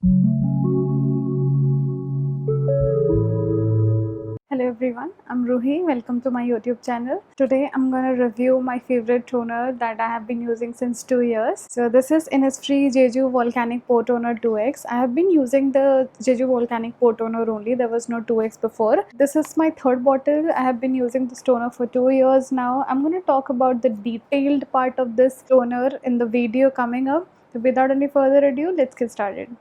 Hello everyone, I'm Ruhi. Welcome to my YouTube channel. Today I'm gonna review my favorite toner that I have been using since 2 years. So this is Innisfree Jeju Volcanic Pore Toner 2X. I have been using the Jeju Volcanic Pore Toner only. There was no 2X before. This is my third bottle. I have been using this toner for 2 years now. I'm gonna talk about the detailed part of this toner in the video coming up. So without any further ado, let's get started.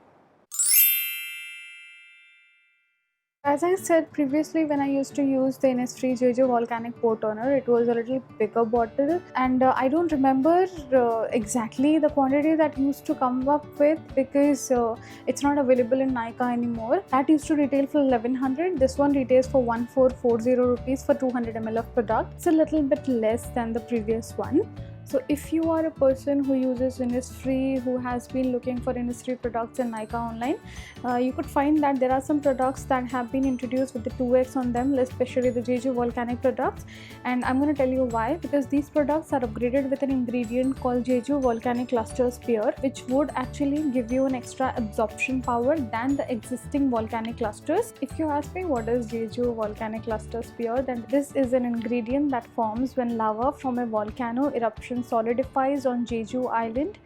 As I said previously, when I used to use the Innisfree Jeju Volcanic Pore Toner, it was a little bigger bottle, and I don't remember exactly the quantity that used to come up with because it's not available in Nykaa anymore. That used to retail for 1100. This one retails for 1440 rupees for 200 ml of product. It's a little bit less than the previous one. So if you are a person who uses Innisfree, who has been looking for Innisfree products in Nykaa online, you could find that there are some products that have been introduced with the 2X on them, especially the Jeju Volcanic products. And I'm going to tell you why. Because these products are upgraded with an ingredient called Jeju Volcanic Cluster Spear, which would actually give you an extra absorption power than the existing volcanic clusters. If you ask me what is Jeju Volcanic Cluster Spear, then this is an ingredient that forms when lava from a volcano eruption solidifies on Jeju Island,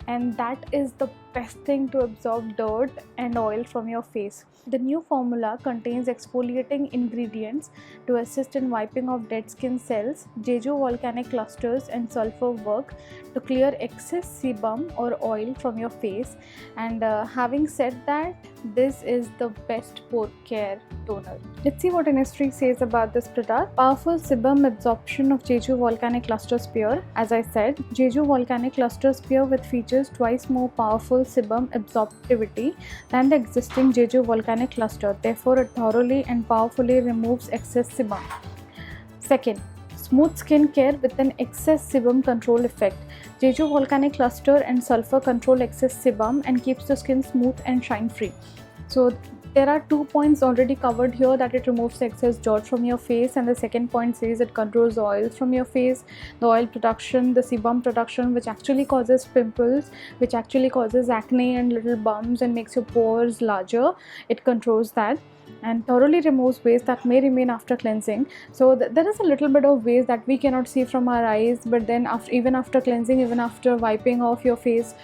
and that is the best thing to absorb dirt and oil from your face. The new formula contains exfoliating ingredients to assist in wiping off dead skin cells. Jeju volcanic clusters and sulfur work to clear excess sebum or oil from your face. And having said that, this is the best pore care toner. Let's see what Innisfree says about this product. Powerful sebum absorption of Jeju Volcanic Cluster Spear. As I said, Jeju Volcanic Cluster Spear with features twice more powerful sebum absorptivity than the existing Jeju Volcanic cluster. Therefore, it thoroughly and powerfully removes excess sebum. Second, smooth skin care with an excess sebum control effect. Jeju Volcanic cluster and sulfur control excess sebum and keeps the skin smooth and shine free. So there are 2 points already covered here, that it removes excess dirt from your face, and the second point says it controls the oils from your face, the oil production, the sebum production, which actually causes pimples, which actually causes acne and little bumps and makes your pores larger. It controls that and thoroughly removes waste that may remain after cleansing. So there is a little bit of waste that we cannot see from our eyes, but then even after cleansing, even after wiping off your face,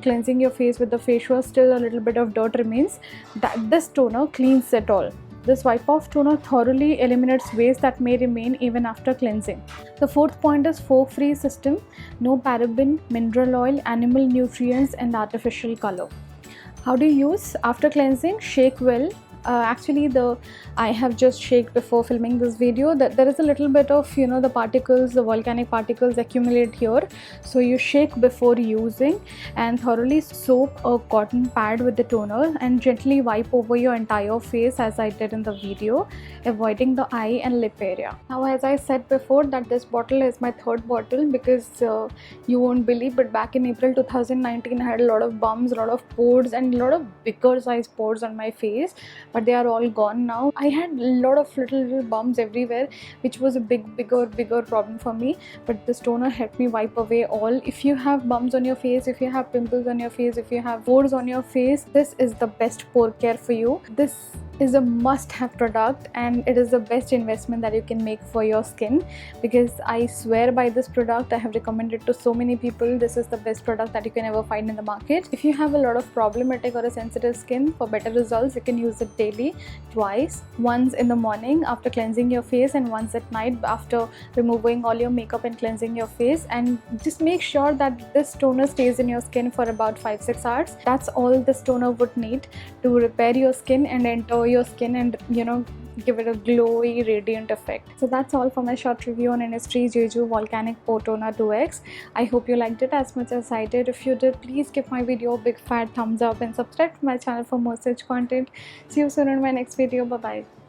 cleansing your face with the face wash, still a little bit of dirt remains. This toner cleans it all. This wipe off toner thoroughly eliminates waste that may remain even after cleansing. The fourth point is pore-free system. No paraben, mineral oil, animal nutrients and artificial color. How do you use? After cleansing, shake well. I have just shaked before filming this video. That there is a little bit of the particles, the volcanic particles accumulate here, so you shake before using, and thoroughly soak a cotton pad with the toner and gently wipe over your entire face as I did in the video, avoiding the eye and lip area. Now, as I said before, that this bottle is my third bottle because you won't believe, but back in April 2019 I had a lot of bumps, a lot of pores and a lot of bigger size pores on my face, but they are all gone now. I had a lot of little bumps everywhere, which was a bigger problem for me, but this toner helped me wipe away all. If you have bumps on your face, if you have pimples on your face, if you have pores on your face, this is the best pore care for you. This is a must-have product, and it is the best investment that you can make for your skin, because I swear by this product. I have recommended to so many people. This is the best product that you can ever find in the market. If you have a lot of problematic or a sensitive skin, for better results you can use it daily, twice, once in the morning after cleansing your face and once at night after removing all your makeup and cleansing your face. And just make sure that this toner stays in your skin for about 5-6 hours. That's all this toner would need to repair your skin and enter your skin and give it a glowy, radiant effect. So that's all for my short review on Innisfree Jeju Volcanic Pore Toner 2X. I hope you liked it as much as I did. If you did, please give my video a big fat thumbs up and subscribe to my channel for more such content. See you soon in my next video. Bye bye.